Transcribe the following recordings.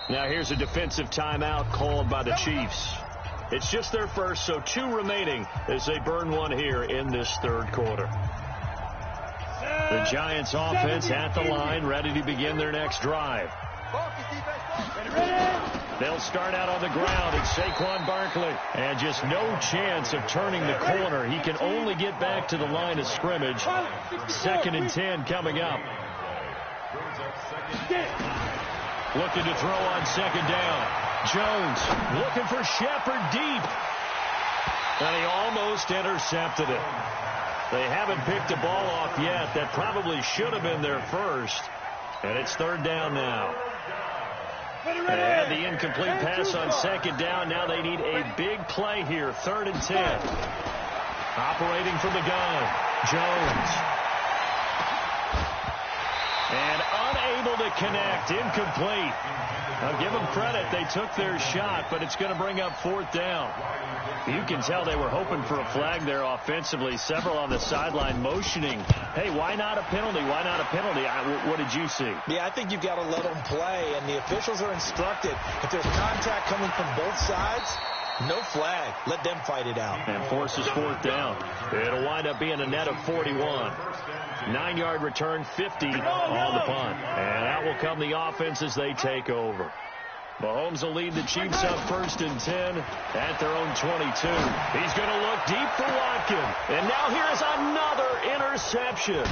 Now here's a defensive timeout called by the Chiefs. It's just their first, so 2 remaining as they burn one here in this third quarter. The Giants offense at the line, ready to begin their next drive. They'll start out on the ground. It's Saquon Barkley. And just no chance of turning the corner. He can only get back to the line of scrimmage. 2nd and 10 coming up. Looking to throw on 2nd down. Jones looking for Shepard deep. And he almost intercepted it. They haven't picked the ball off yet. That probably should have been their first. And it's 3rd down now. They had the incomplete pass on 2nd down. Now they need a big play here. 3rd and 10. Operating from the gun. Jones. And unable to connect. Incomplete. I'll give them credit. They took their shot, but it's going to bring up 4th down. You can tell they were hoping for a flag there offensively. Several on the sideline motioning. Hey, why not a penalty? Why not a penalty? What did you see? Yeah, I think you've got to let them play, and the officials are instructed. If there's contact coming from both sides, no flag. Let them fight it out. And forces 4th down. It'll wind up being a net of 41. 9-yard return, 50 on the punt. And out will come the offense as they take over. Mahomes will lead the Chiefs up 1st and 10 at their own 22. He's going to look deep for Watkins. And now here's another interception.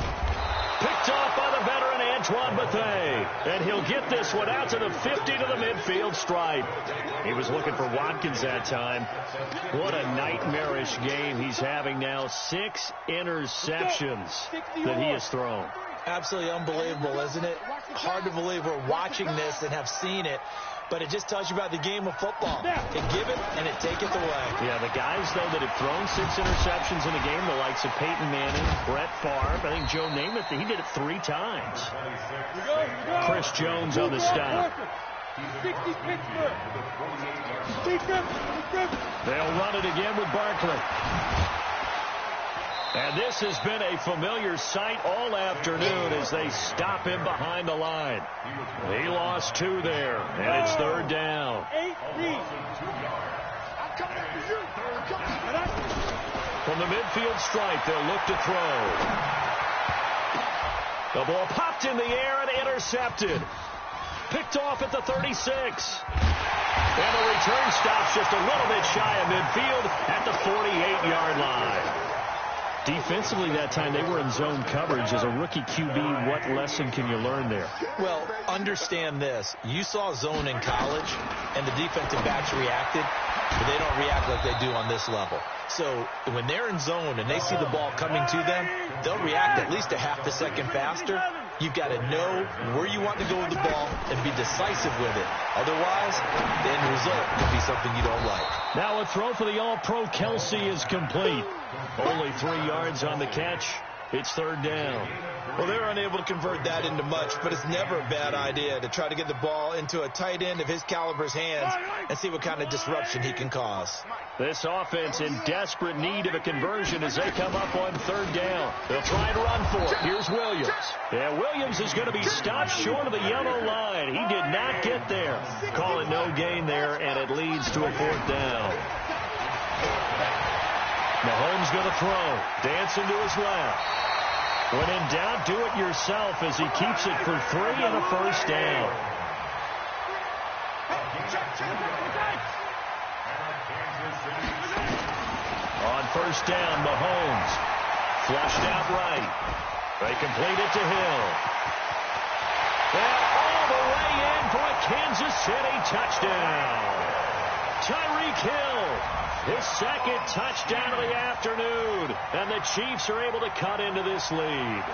Picked off by the veteran Antoine Bethea. And he'll get this one out to the 50 to the midfield stripe. He was looking for Watkins that time. What a nightmarish game he's having now. 6 interceptions that he has thrown. Absolutely unbelievable, isn't it? Hard to believe we're watching this and have seen it. But it just tells you about the game of football. It give it and it take it away. Yeah, the guys, though, that have thrown 6 interceptions in a game, the likes of Peyton Manning, Brett Favre, I think Joe Namath, he did it 3 times. Chris Jones on the stop. They'll run it again with Barkley. And this has been a familiar sight all afternoon as they stop him behind the line. He lost 2 there, and it's 3rd down. From the midfield stripe, they'll look to throw. The ball popped in the air and intercepted. Picked off at the 36. And the return stops just a little bit shy of midfield at the 48-yard line. Defensively that time, they were in zone coverage. As a rookie QB, what lesson can you learn there? Well, understand this. You saw zone in college, and the defensive backs reacted, but they don't react like they do on this level. So when they're in zone and they see the ball coming to them, they'll react at least a half a second faster. You've got to know where you want to go with the ball and be decisive with it. Otherwise, the end result could be something you don't like. Now a throw for the All-Pro Kelsey is complete. Only 3 yards on the catch. It's 3rd down. Well, they're unable to convert that into much, but it's never a bad idea to try to get the ball into a tight end of his caliber's hands and see what kind of disruption he can cause. This offense in desperate need of a conversion as they come up on 3rd down. They'll try and run for it. Here's Williams. Yeah, Williams is going to be stopped short of the yellow line. He did not get there. Calling no gain there, and it leads to a 4th down. Mahomes going to throw. Dancing to his left. When in doubt, do it yourself as he keeps it for 3 and a 1st down. On 1st down, Mahomes. Flushed out right. They complete it to Hill. And all the way in for a Kansas City touchdown. Tyreek Hill. His 2nd touchdown of the afternoon. And the Chiefs are able to cut into this lead.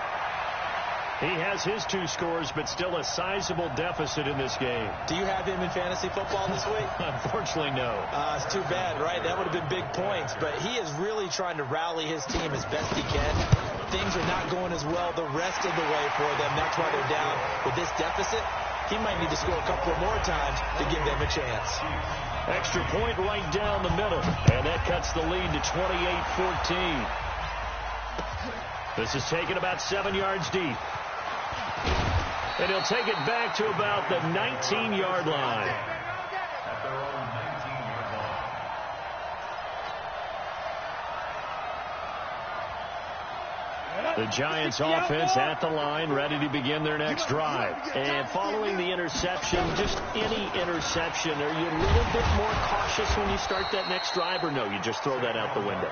He has his 2 scores, but still a sizable deficit in this game. Do you have him in fantasy football this week? Unfortunately, no. It's too bad, right? That would have been big points. But he is really trying to rally his team as best he can. Things are not going as well the rest of the way for them. That's why they're down with this deficit. He might need to score a couple more times to give them a chance. Extra point right down the middle. And that cuts the lead to 28-14. This is taken about 7 yards deep. And he'll take it back to about the 19-yard line. The Giants offense at the line, ready to begin their next drive. And following the interception, just any interception, are you a little bit more cautious when you start that next drive, or no, you just throw that out the window?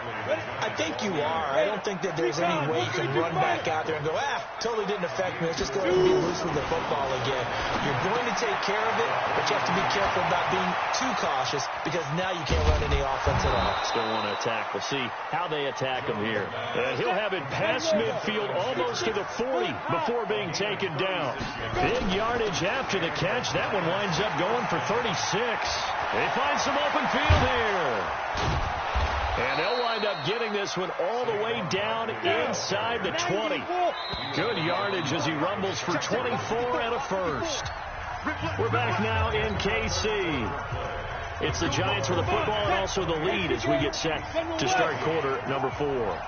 I think you are. I don't think that there's any way you can run back out there and go, totally didn't affect me. Let's just go ahead and be loose with the football again. You're going to take care of it, but you have to be careful about being too cautious because now you can't run any offense at all. Still want to attack. We'll see how they attack him here. And he'll have it past midfield almost to the 40 before being taken down. Big yardage after the catch. That one winds up going for 36. They find some open field here. And they'll wind up getting this one all the way down inside the 20. Good yardage as he rumbles for 24 and a first. We're back now in KC. It's the Giants with the football and also the lead as we get set to start quarter number 4.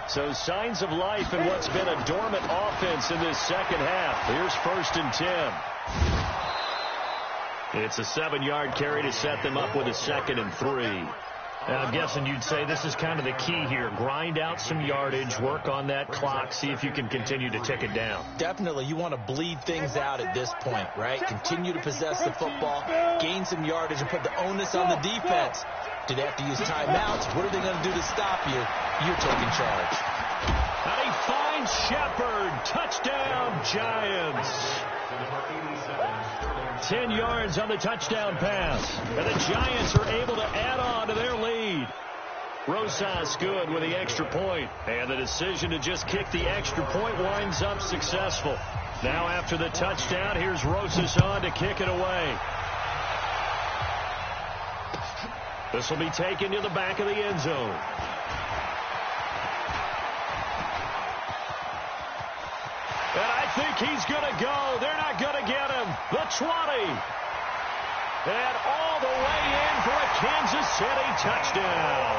So signs of life in what's been a dormant offense in this second half. Here's 1st and 10. It's a 7-yard carry to set them up with a 2nd and 3. And I'm guessing you'd say this is kind of the key here. Grind out some yardage, work on that clock, see if you can continue to tick it down. Definitely. You want to bleed things out at this point, right? Continue to possess the football, gain some yardage, and put the onus on the defense. Do they have to use timeouts? What are they going to do to stop you? You're taking charge. And he finds Shepard. Touchdown, Giants. 10 yards on the touchdown pass. And the Giants are able to add on to their lead. Rosas good with the extra point. And the decision to just kick the extra point winds up successful. Now after the touchdown, here's Rosas on to kick it away. This will be taken to the back of the end zone. And I think he's going to go. They're not going to get him. The 20. And all the way in for a Kansas City touchdown.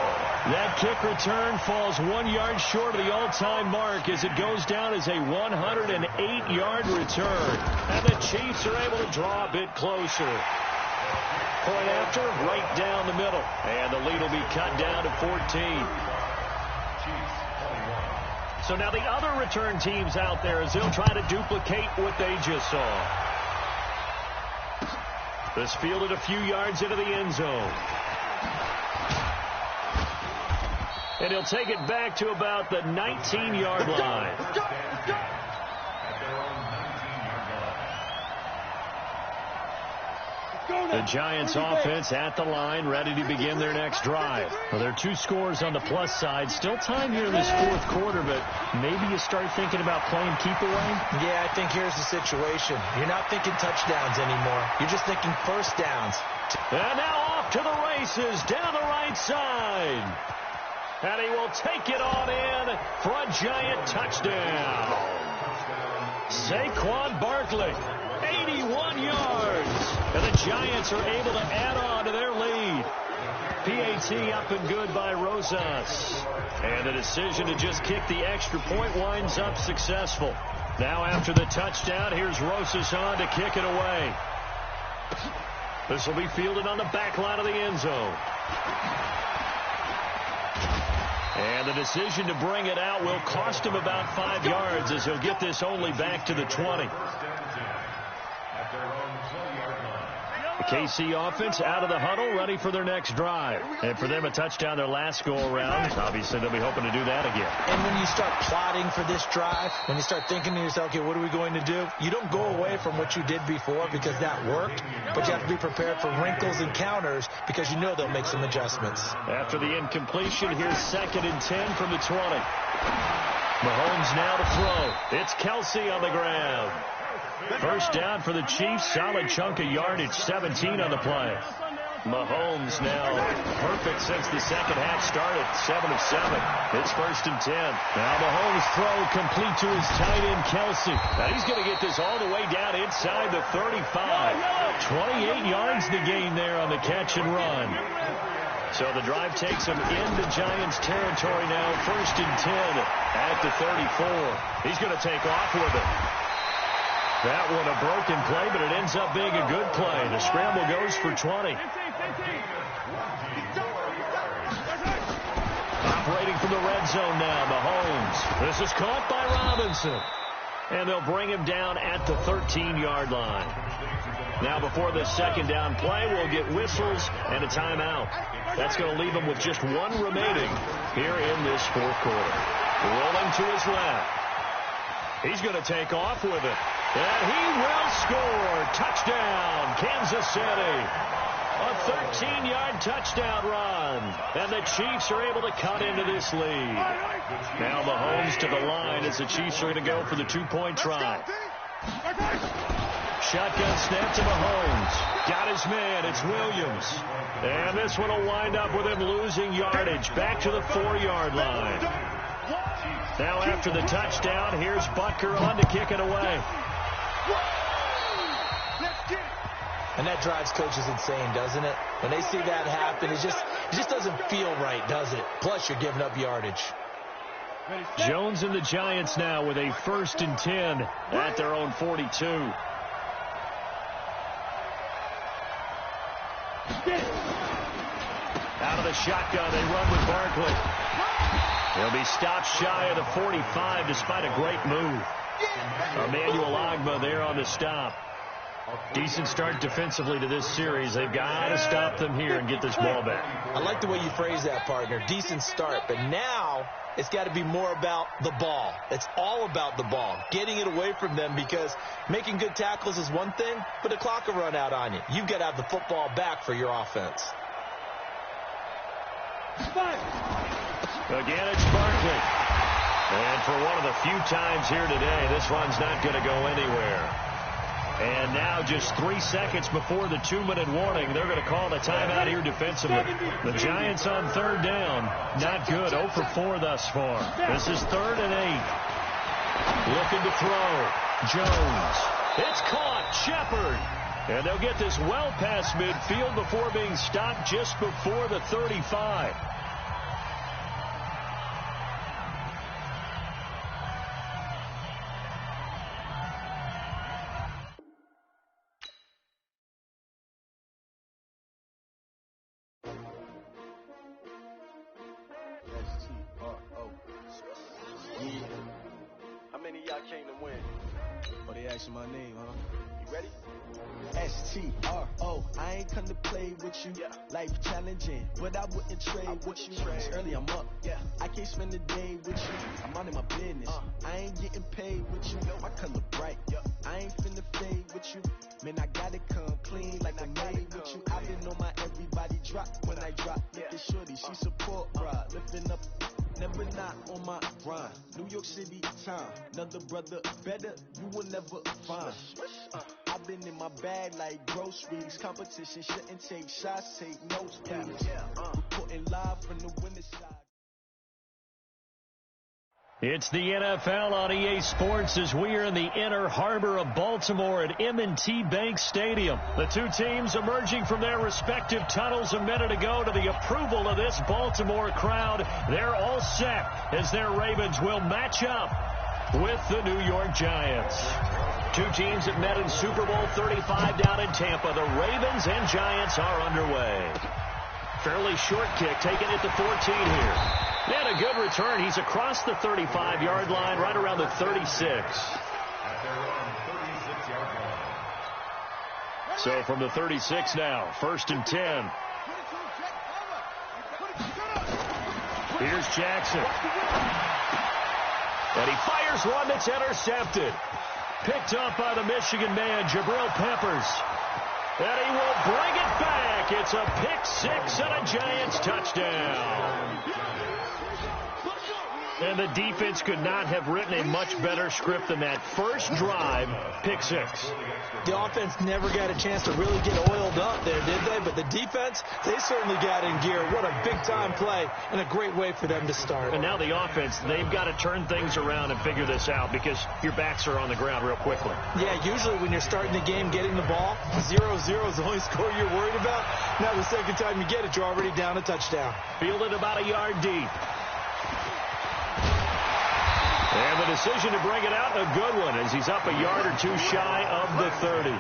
That kick return falls 1 yard short of the all-time mark as it goes down as a 108-yard return. And the Chiefs are able to draw a bit closer. Point after, right down the middle. And the lead will be cut down to 14. So now the other return teams out there as they'll try to duplicate what they just saw. This fielded a few yards into the end zone. And he'll take it back to about the 19-yard line. The Giants offense at the line, ready to begin their next drive. Well, there are 2 scores on the plus side. Still time here in this 4th quarter, but maybe you start thinking about playing keep away? Yeah, I think here's the situation. You're not thinking touchdowns anymore. You're just thinking first downs. And now off to the races, down the right side. And he will take it on in for a Giant touchdown. Saquon Barkley, 81 yards. And the Giants are able to add on to their lead. PAT up and good by Rosas. And the decision to just kick the extra point winds up successful. Now after the touchdown, here's Rosas on to kick it away. This will be fielded on the back line of the end zone. And the decision to bring it out will cost him about 5 yards as he'll get this only back to the 20. The KC offense out of the huddle, ready for their next drive. And for them, a touchdown their last go-around. Obviously, they'll be hoping to do that again. And when you start plotting for this drive, when you start thinking to yourself, okay, what are we going to do? You don't go away from what you did before because that worked, but you have to be prepared for wrinkles and counters because you know they'll make some adjustments. After the incompletion, here's 2nd and 10 from the 20. Mahomes now to throw. It's Kelsey on the ground. First down for the Chiefs. Solid chunk of yardage. 17 on the play. Mahomes now perfect since the second half started. 7 of 7. It's 1st and 10. Now Mahomes throw complete to his tight end Kelsey. Now he's going to get this all the way down inside the 35. 28 yards to gain there on the catch and run. So the drive takes him into Giants territory now. 1st and 10 at the 34. He's going to take off with it. That one a broken play, but it ends up being a good play. The scramble goes for 20. Operating from the red zone now, Mahomes. This is caught by Robinson. And they'll bring him down at the 13-yard line. Now before this second down play, we'll get whistles and a timeout. That's going to leave him with just one remaining here in this fourth quarter. Rolling to his left. He's going to take off with it. And he will score. Touchdown, Kansas City. A 13-yard touchdown run. And the Chiefs are able to cut into this lead. Now Mahomes to the line as the Chiefs are going to go for the two-point try. Shotgun snap to Mahomes. Got his man. It's Williams. And this one will wind up with him losing yardage. Back to the 4-yard line. Now after the touchdown, here's Butker on to kick it away. And that drives coaches insane, doesn't it? When they see that happen, it just doesn't feel right, does it? Plus, you're giving up yardage. Jones and the Giants now with a 1st and 10 at their own 42. Out of the shotgun, they run with Barkley. He'll be stopped shy of the 45 despite a great move. Emmanuel Ogbah there on the stop. Decent start defensively to this series. They've got to stop them here and get this ball back. I like the way you phrase that, partner. Decent start. But now it's got to be more about the ball. It's all about the ball. Getting it away from them, because making good tackles is one thing, but the clock will run out on you. You've got to have the football back for your offense. Again, it's Barkley. And for one of the few times here today, this run's not going to go anywhere. And now just 3 seconds before the 2-minute warning, they're going to call the timeout here defensively. The Giants on 3rd down. Not good. 0 for 4 thus far. This is 3rd and 8. Looking to throw. Jones. It's caught. Shepard. And they'll get this well past midfield before being stopped just before the 35. How many of y'all came to win? Oh, they asking my name, huh? You ready? S-T-R-O, I ain't come to play with you. Life challenging, but I wouldn't trade with you. It's early, I'm up. I can't spend the day with you. I'm out in my business. I ain't getting paid with you. My color bright. I ain't finna fade with you. Man, I gotta come clean like I made with you. I been on my everybody drop when I drop. Look at shorty, she support ride. Lifting up, never not on my grind. New York City time, another brother better, you will never find. I've been in my bag like groceries. Competition shouldn't take shots, take notes, please. Reporting live from the winner's side. It's the NFL on EA Sports as we are in the inner harbor of Baltimore at M&T Bank Stadium. The two teams emerging from their respective tunnels a minute ago to the approval of this Baltimore crowd. They're all set as their Ravens will match up with the New York Giants. Two teams that met in Super Bowl 35 down in Tampa. The Ravens and Giants are underway. Fairly short kick taken at the 14 here. And a good return. He's across the 35-yard line, right around the 36. So from the 36 now, 1st and 10. Here's Jackson. And he fires one that's intercepted. Picked up by the Michigan man, Jabril Peppers. And he will bring it back. It's a pick six and a Giants touchdown. And the defense could not have written a much better script than that. First drive, pick six. The offense never got a chance to really get oiled up there, did they? But the defense, they certainly got in gear. What a big-time play and a great way for them to start. And now the offense, they've got to turn things around and figure this out because your backs are on the ground real quickly. Yeah, usually when you're starting the game, getting the ball, 0-0 is the only score you're worried about. Now the second time you get it, you're already down a touchdown. Fielded about a yard deep. And the decision to bring it out, a good one, as he's up a yard or two shy of the 30.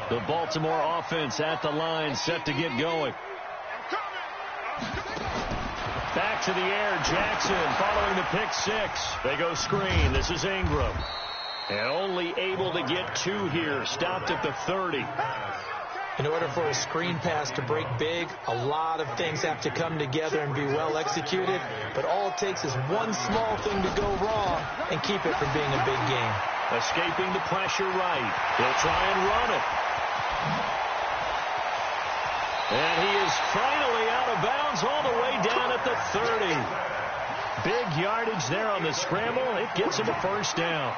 The Baltimore offense at the line, set to get going. Back to the air, Jackson following the pick six. They go screen. This is Ingram. And only able to get two here. Stopped at the 30. In order for a screen pass to break big, a lot of things have to come together and be well executed. But all it takes is one small thing to go wrong and keep it from being a big game. Escaping the pressure right. He'll try and run it. And he is finally out of bounds all the way down at the 30. Big yardage there on the scramble. It gets him a first down.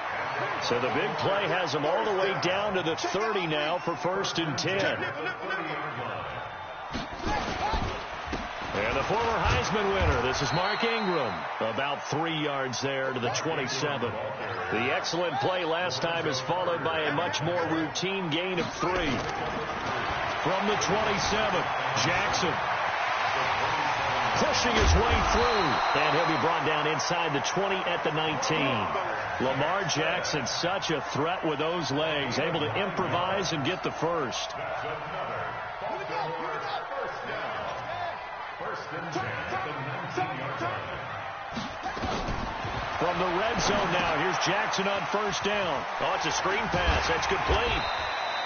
So the big play has him all the way down to the 30 now for 1st and 10. And the former Heisman winner, this is Mark Ingram. About 3 yards there to the 27. The excellent play last time is followed by a much more routine gain of 3. From the 27, Jackson pushing his way through. And he'll be brought down inside the 20 at the 19. Lamar Jackson, such a threat with those legs, able to improvise and get the first. From the red zone now, here's Jackson on first down. Oh, it's a screen pass. That's complete.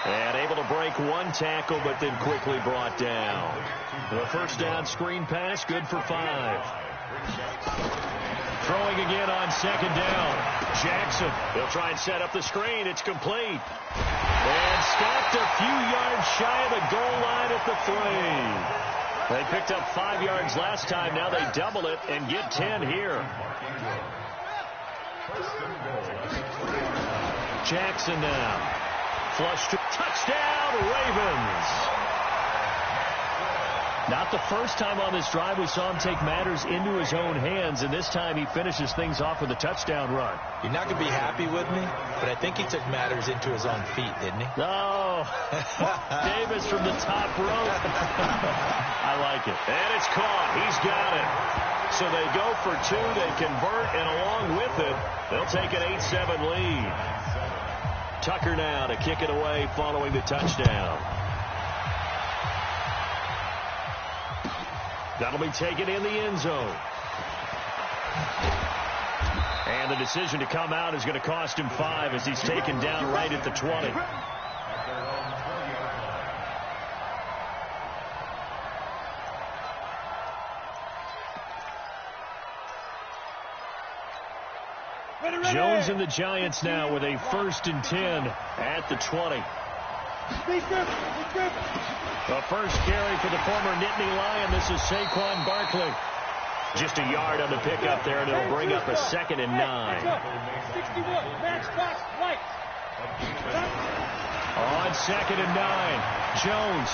And able to break one tackle, but then quickly brought down. The first down screen pass, good for 5. Throwing again on second down. Jackson, he'll try and set up the screen. It's complete. And stopped a few yards shy of the goal line at the 3. They picked up 5 yards last time. Now they double it and get 10 here. Jackson now. Flush to touchdown, Ravens. Not the first time on this drive we saw him take matters into his own hands, and this time he finishes things off with a touchdown run. You're not going to be happy with me, but I think he took matters into his own feet, didn't he? Oh, Davis from the top rope. I like it. And it's caught. He's got it. So they go for 2. They convert, and along with it, they'll take an 8-7 lead. Tucker now to kick it away following the touchdown. That'll be taken in the end zone. And the decision to come out is going to cost him 5 as he's taken down right at the 20. Jones and the Giants now with a 1st and 10 at the 20. The first carry for the former Nittany Lion. This is Saquon Barkley. Just a yard on the pickup there, and it'll bring up a 2nd and 9. On 2nd and 9, Jones.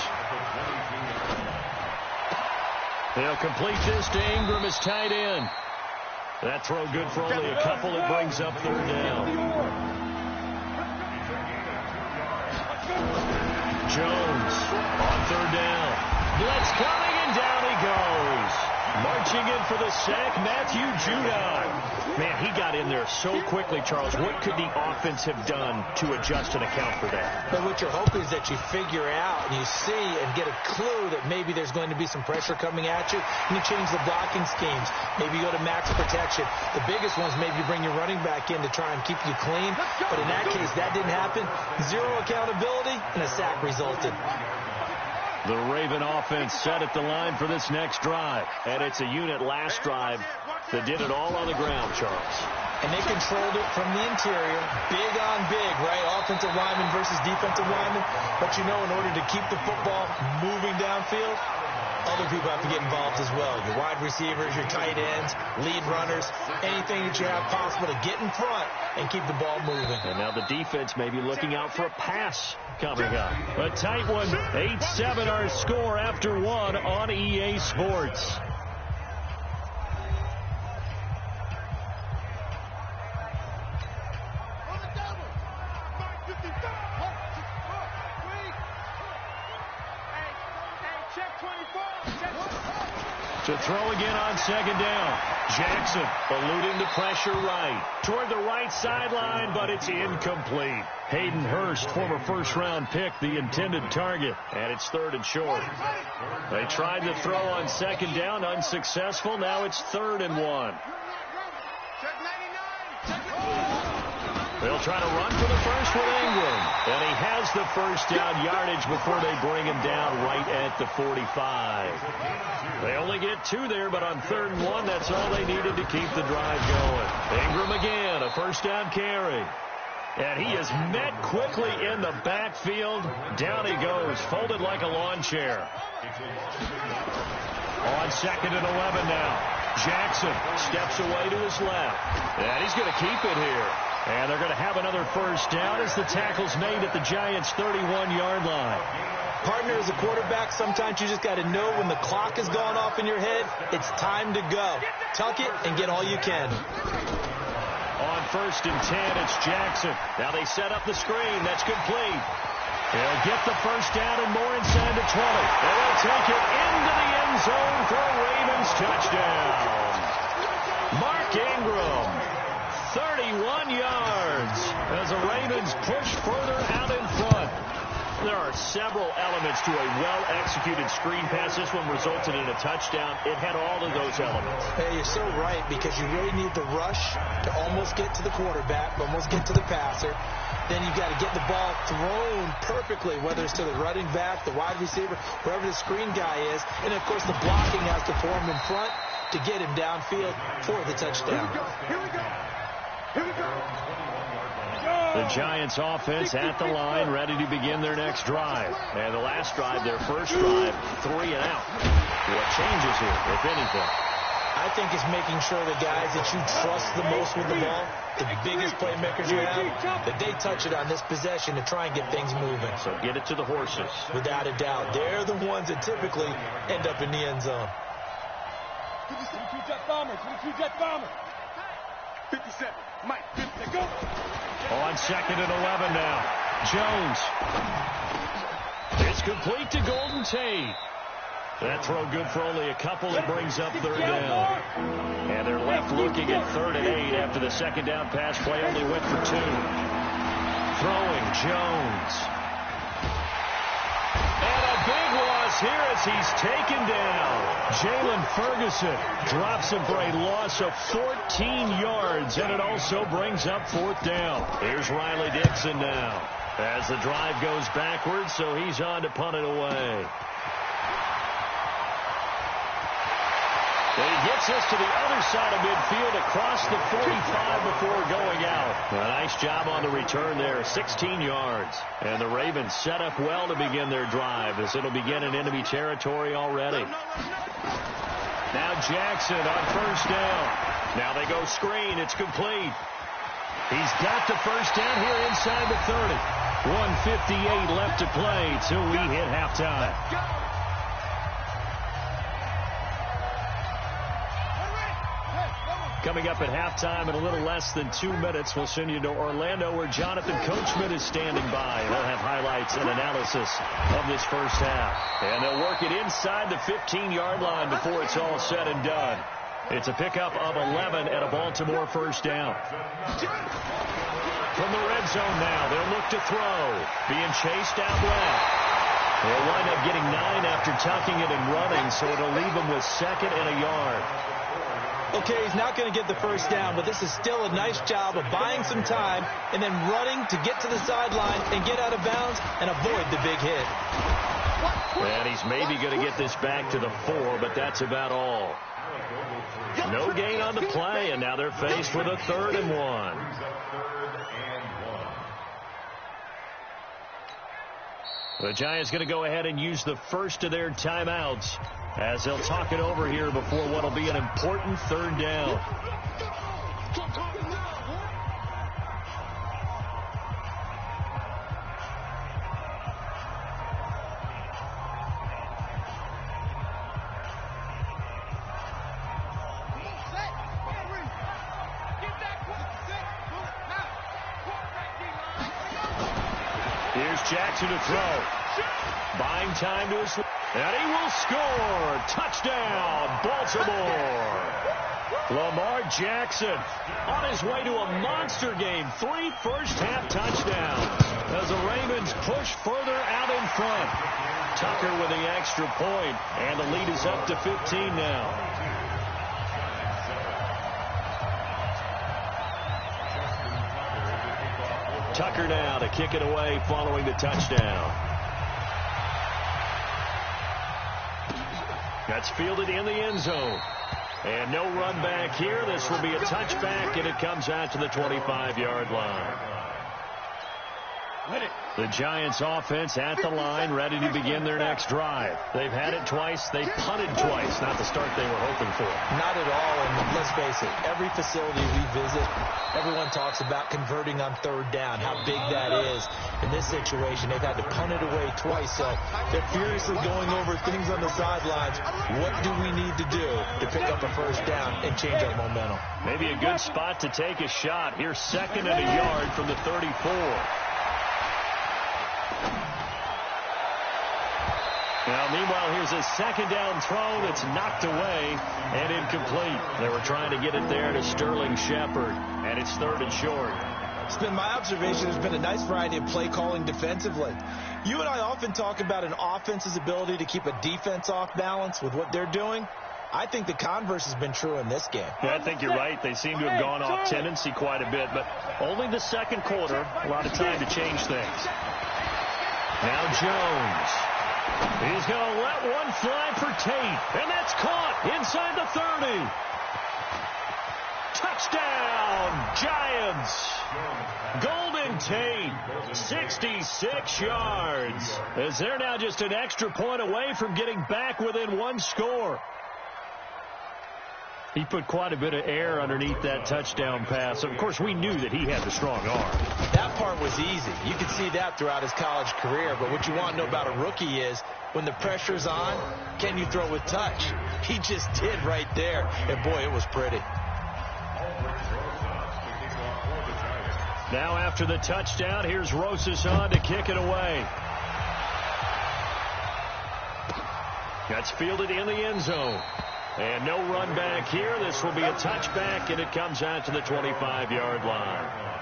They'll complete this to Ingram as tight end. That throw good for only a couple. It brings up 3rd down. Jones on 3rd down. Blitz coming, and down he goes. Marching in for the sack, Matthew Judon. Man, he got in there so quickly, Charles. What could the offense have done to adjust and account for that? But what you're hoping is that you figure out and you see and get a clue that maybe there's going to be some pressure coming at you, and you change the blocking schemes. Maybe you go to max protection. The biggest ones, maybe you bring your running back in to try and keep you clean. But in that case, that didn't happen. 0 accountability, and a sack resulted. The Raven offense set at the line for this next drive. And it's a unit last drive that did it all on the ground, Charles. And they controlled it from the interior. Big on big, right? Offensive lineman versus defensive lineman. But you know, in order to keep the football moving downfield, other people have to get involved as well. Your wide receivers, your tight ends, lead runners, anything that you have possible to get in front and keep the ball moving. And now the defense may be looking out for a pass coming up. A tight one. 8-7 our score after 1 on EA Sports. To throw again on second down. Jackson eluding the pressure right. Toward the right sideline, but it's incomplete. Hayden Hurst, former first-round pick, the intended target. And it's 3rd and short. They tried to throw on second down, unsuccessful. Now it's 3rd and 1. They'll try to run for the first with Ingram. And he has the first down yardage before they bring him down right at the 45. They only get 2 there, but on 3rd and 1, that's all they needed to keep the drive going. Ingram again, a first down carry. And he is met quickly in the backfield. Down he goes, folded like a lawn chair. On 2nd and 11 now. Jackson steps away to his left. And he's going to keep it here. And they're going to have another first down as the tackle's made at the Giants' 31-yard line. Partner, as a quarterback, sometimes you just got to know when the clock is going off in your head, it's time to go. Tuck it and get all you can. On 1st and 10, it's Jackson. Now they set up the screen. That's complete. They'll get the first down and more inside the 20. And they'll take it into the end zone for a Ravens touchdown. Mark Ingram, 31 yards as the Ravens push further out in front. There are several elements to a well-executed screen pass. This one resulted in a touchdown. It had all of those elements. Hey, you're so right, because you really need the rush to almost get to the quarterback, almost get to the passer. Then you've got to get the ball thrown perfectly, whether it's to the running back, the wide receiver, wherever the screen guy is. And, of course, the blocking has to form in front to get him downfield for the touchdown. Here we go. Here we go. The Giants offense at the line, ready to begin their next drive. And the last drive, their first drive, 3 and out. What changes here, if anything? I think it's making sure the guys that you trust the most with the ball, the biggest playmakers you have, that they touch it on this possession to try and get things moving. So get it to the horses. Without a doubt. They're the ones that typically end up in the end zone. 22 Jet Bomber, 22 Jet Bomber. 57, Mike, 50, go. On 2nd and 11 now. Jones. It's complete to Golden Tate. That throw good for only a couple. It brings up 3rd down. And they're left looking at 3rd and 8 after the second down pass play only went for 2. Throwing Jones. And a big loss here as he's taken down. Jalen Ferguson drops him for a loss of 14 yards, and it also brings up 4th down. Here's Riley Dixon now as the drive goes backwards, so he's on to punt it away. He gets us to the other side of midfield across the 45 before going out. A nice job on the return there, 16 yards. And the Ravens set up well to begin their drive as it'll begin in enemy territory already. Now Jackson on first down. Now they go screen. It's complete. He's got the first down here inside the 30. 1:58 left to play till we hit halftime. Coming up at halftime in a little less than 2 minutes, we'll send you to Orlando where Jonathan Coachman is standing by. They'll have highlights and analysis of this first half. And they'll work it inside the 15-yard line before it's all said and done. It's a pickup of 11 and a Baltimore first down. From the red zone now, they'll look to throw. Being chased out left. They'll wind up getting 9 after tucking it and running, so it'll leave them with 2nd and a yard. Okay, he's not going to get the first down, but this is still a nice job of buying some time and then running to get to the sideline and get out of bounds and avoid the big hit. And he's maybe going to get this back to the 4, but that's about all. No gain on the play, and now they're faced with a 3rd and 1. The Giants going to go ahead and use the first of their timeouts as they'll talk it over here before what will be an important 3rd down. Here's Jackson to throw. Buying time to his... And he will score. Touchdown, Baltimore. Lamar Jackson on his way to a monster game. 3 first-half touchdowns as the Ravens push further out in front. Tucker with the extra point, and the lead is up to 15 now. Tucker now to kick it away following the touchdown. That's fielded in the end zone. And no run back here. This will be a touchback, and it comes out to the 25-yard line. The Giants offense at the line, ready to begin their next drive. They've had it twice. They punted twice. Not the start they were hoping for. Not at all, and let's face it, every facility we visit, everyone talks about converting on third down, how big that is. In this situation, they've had to punt it away twice, so they're furiously going over things on the sidelines. What do we need to do to pick up a first down and change our momentum? Maybe a good spot to take a shot. Here's 2nd and a yard from the 34. Now, meanwhile, here's a 2nd down throw that's knocked away and incomplete. They were trying to get it there to Sterling Shepard, and it's 3rd and short. It's been my observation there's been a nice variety of play calling defensively. You and I often talk about an offense's ability to keep a defense off balance with what they're doing. I think the converse has been true in this game. Yeah, I think you're right. They seem to have gone off tendency quite a bit, but only the second quarter, a lot of time to change things. Now Jones. He's going to let one fly for Tate, and that's caught inside the 30. Touchdown, Giants. Golden Tate, 66 yards, as they're now just an extra point away from getting back within one score. He put quite a bit of air underneath that touchdown pass. Of course, we knew that he had the strong arm. That part was easy. You could see that throughout his college career. But what you want to know about a rookie is when the pressure's on, can you throw with touch? He just did right there. And, boy, it was pretty. Now after the touchdown, here's Rosas on to kick it away. That's fielded in the end zone. And no run back here. This will be a touchback, and it comes out to the 25-yard line.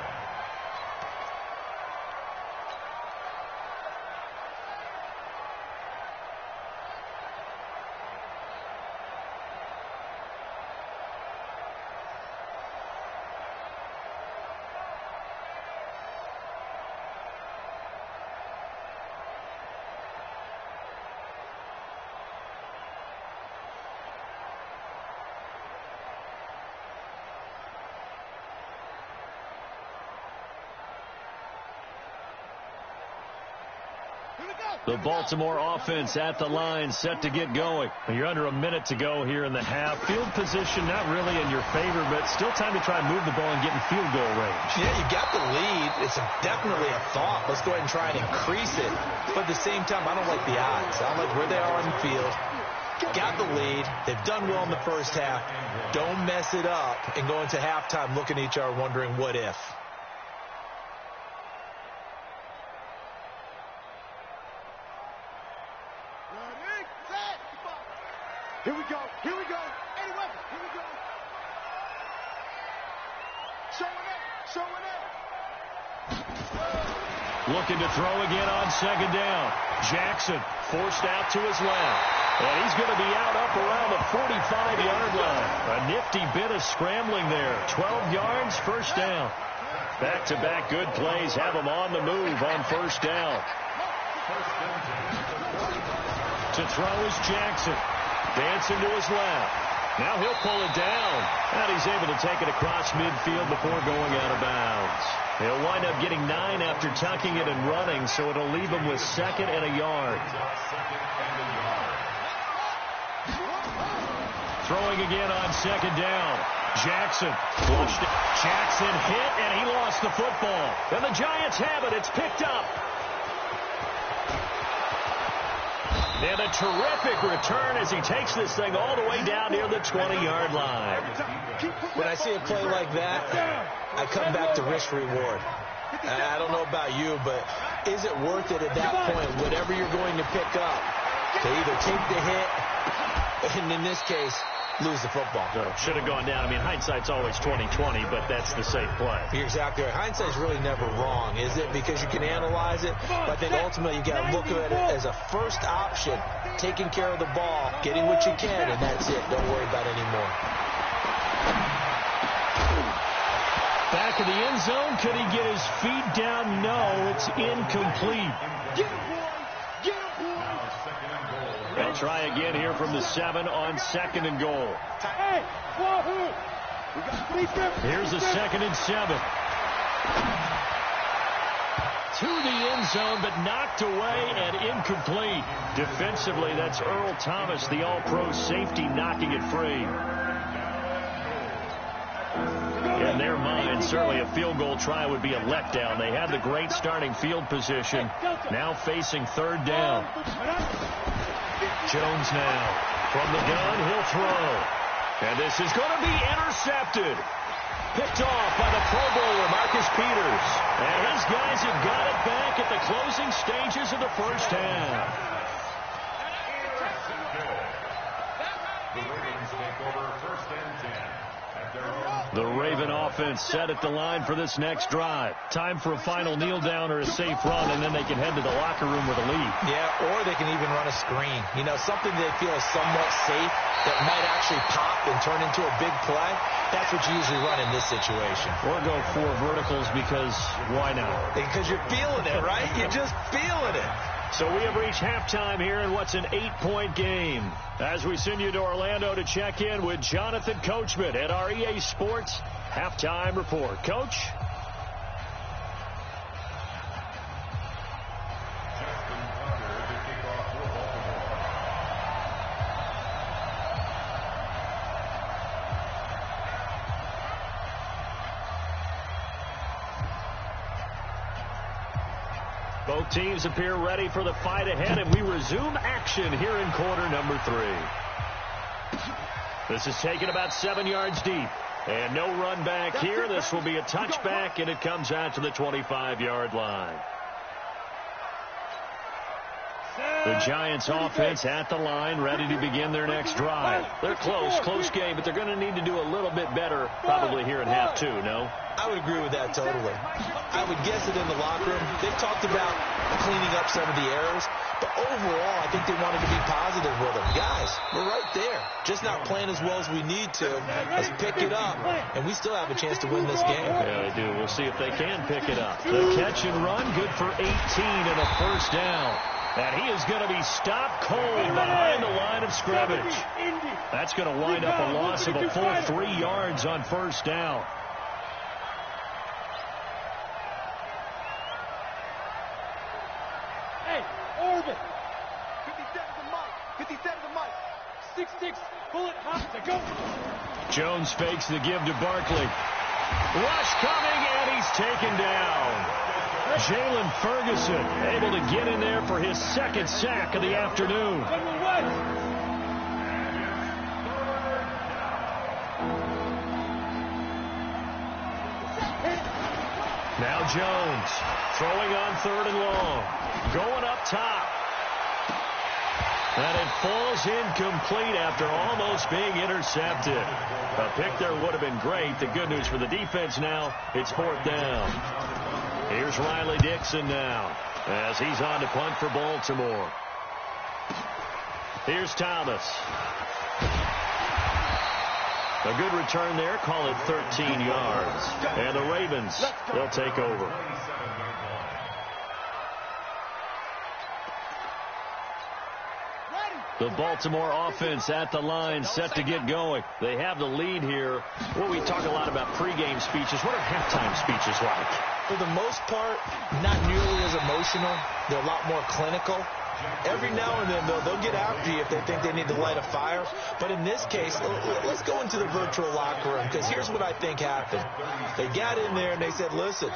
The Baltimore offense at the line, set to get going. You're under a minute to go here in the half. Field position not really in your favor, but still time to try and move the ball and get in field goal range. Yeah, you got the lead. It's definitely a thought. Let's go ahead and try and increase it. But at the same time, I don't like the odds. I don't like where they are on the field. Got the lead. They've done well in the first half. Don't mess it up and go into halftime looking at each other wondering what if. Here we go. Here we go. Eddie Weber. Here we go. Showing up. Looking to throw again on 2nd down. Jackson forced out to his left. And he's going to be out up around the 45-yard line. A nifty bit of scrambling there. 12 yards, first down. Back-to-back good plays have him on the move on first down. To throw is Jackson. Dancing to his left. Now he'll pull it down. And he's able to take it across midfield before going out of bounds. He'll wind up getting 9 after tucking it and running, so it'll leave him with 2nd and a yard. Throwing again on 2nd down. Jackson flushed it. Jackson hit, and he lost the football. And the Giants have it. It's picked up. And a terrific return as he takes this thing all the way down near the 20-yard line. When I see a play like that, I come back to risk-reward. I don't know about you, but is it worth it at that point, whatever you're going to pick up? to either take the hit, and in this case, lose the football. Should have gone down. I mean, hindsight's always 20/20, but that's the safe play. You're exactly right. Hindsight's really never wrong, is it? Because you can analyze it, but I think ultimately you got to look at it as a first option, taking care of the ball, getting what you can, and that's it. Don't worry about it anymore. Back in the end zone. Could he get his feet down? No, it's incomplete. They'll try again here from the 7 on 2nd and goal. Here's the 2nd and 7. To the end zone, but knocked away and incomplete. Defensively, that's Earl Thomas, the all-pro safety, knocking it free. In their mind, certainly a field goal try would be a letdown. They had the great starting field position. Now facing 3rd down. Jones now. From the gun, he'll throw. And this is going to be intercepted. Picked off by the Pro Bowler, Marcus Peters. And his guys have got it back at the closing stages of the first half. The Raven offense set at the line for this next drive. Time for a final kneel down or a safe run, and then they can head to the locker room with a lead. Yeah, or they can even run a screen. You know, something they feel is somewhat safe that might actually pop and turn into a big play. That's what you usually run in this situation. Or go 4 verticals because why not? Because you're feeling it, right? You're just feeling it. So we have reached halftime here in what's an 8-point game. As we send you to Orlando to check in with Jonathan Coachman at our EA Sports Halftime Report. Coach? Both teams appear ready for the fight ahead, and we resume action here in quarter number 3. This is taken about 7 yards deep. And no run back here. This will be a touchback, and it comes out to the 25-yard line. The Giants offense at the line, ready to begin their next drive. They're close game, but they're going to need to do a little bit better probably here in half 2, no? I would agree with that totally. I would guess that in the locker room, they've talked about cleaning up some of the errors, but overall, I think they wanted to be positive with them. Guys, we're right there. Just not playing as well as we need to. Let's pick it up, and we still have a chance to win this game. Yeah, they do. We'll see if they can pick it up. The catch and run, good for 18 and a first down. And he is going to be stopped cold behind the line of scrimmage. That's going to wind up a loss of a full 3 yards on first down. Hey, Orbit. 57's a mic. 57's a mic. 6-6, bullet hot to go. Jones fakes the give to Barkley. Rush coming, and he's taken down. Jalen Ferguson able to get in there for his 2nd sack of the afternoon. Now Jones throwing on 3rd and long. Going up top. And it falls incomplete after almost being intercepted. A pick there would have been great. The good news for the defense now, it's 4th down. Here's Riley Dixon now as he's on to punt for Baltimore. Here's Thomas. A good return there. Call it 13 yards. And the Ravens, they'll take over. The Baltimore offense at the line, set to get going. They have the lead here. Well, we talk a lot about pregame speeches. What are halftime speeches like? For the most part, not nearly as emotional. They're a lot more clinical. Every now and then, though, they'll get after you if they think they need to light a fire. But in this case, let's go into the virtual locker room, because here's what I think happened. They got in there and they said, listen,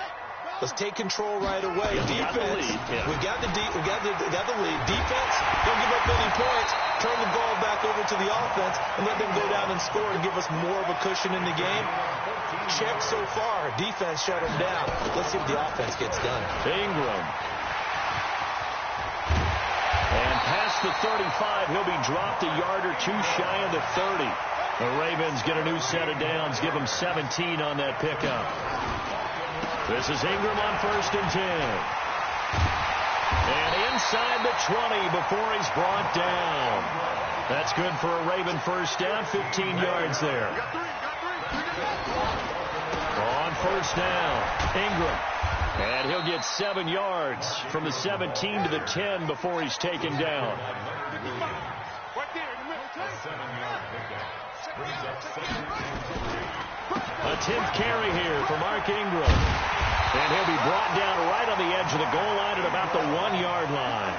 let's take control right away. Defense, we got the lead. Defense, don't give up any points. Turn the ball back over to the offense and let them go down and score and give us more of a cushion in the game. Check so far. Defense shut them down. Let's see what the offense gets done. Ingram. And pass the 35. He'll be dropped a yard or two shy of the 30. The Ravens get a new set of downs, give them 17 on that pickup. This is Ingram on 1st and 10. And inside the 20 before he's brought down. That's good for a Raven first down, 15 yards there. On 1st down, Ingram. And he'll get 7 yards from the 17 to the 10 before he's taken down. A 10th carry here for Mark Ingram. And he'll be brought down right on the edge of the goal line at about the 1-yard line.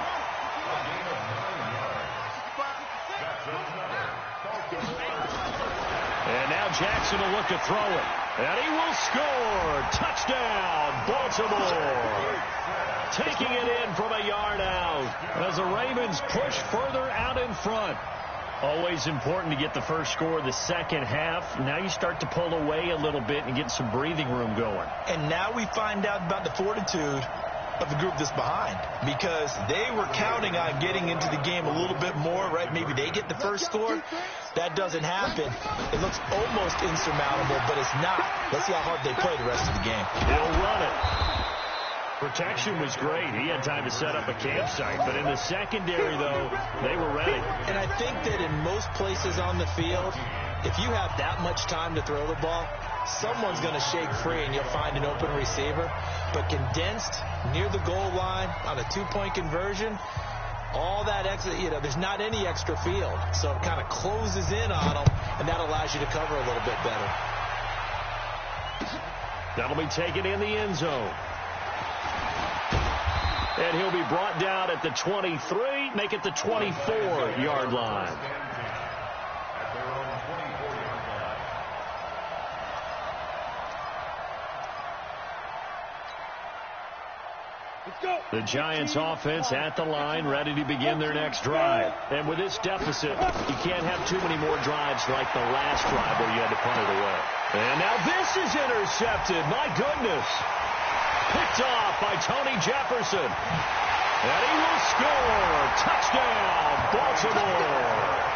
And now Jackson will look to throw it. And he will score. Touchdown, Baltimore. Taking it in from a yard out as the Ravens push further out in front. Always important to get the first score of the second half. Now you start to pull away a little bit and get some breathing room going. And now we find out about the fortitude of the group that's behind, because they were counting on getting into the game a little bit more, right? Maybe they get the first score. That doesn't happen. It looks almost insurmountable, but it's not. Let's see how hard they play the rest of the game. He'll run it. Protection was great. He had time to set up a campsite. But in the secondary, though, they were ready. And I think that in most places on the field, if you have that much time to throw the ball, someone's going to shake free and you'll find an open receiver. But condensed near the goal line on a two-point conversion, all that extra, there's not any extra field. So it kind of closes in on them, and that allows you to cover a little bit better. That'll be taken in the end zone. And he'll be brought down at the 23, make it the 24-yard line. The Giants offense at the line, ready to begin their next drive. And with this deficit, you can't have too many more drives like the last drive where you had to punt it away. And now this is intercepted. My goodness. Picked off by Tony Jefferson. And he will score. Touchdown, Baltimore.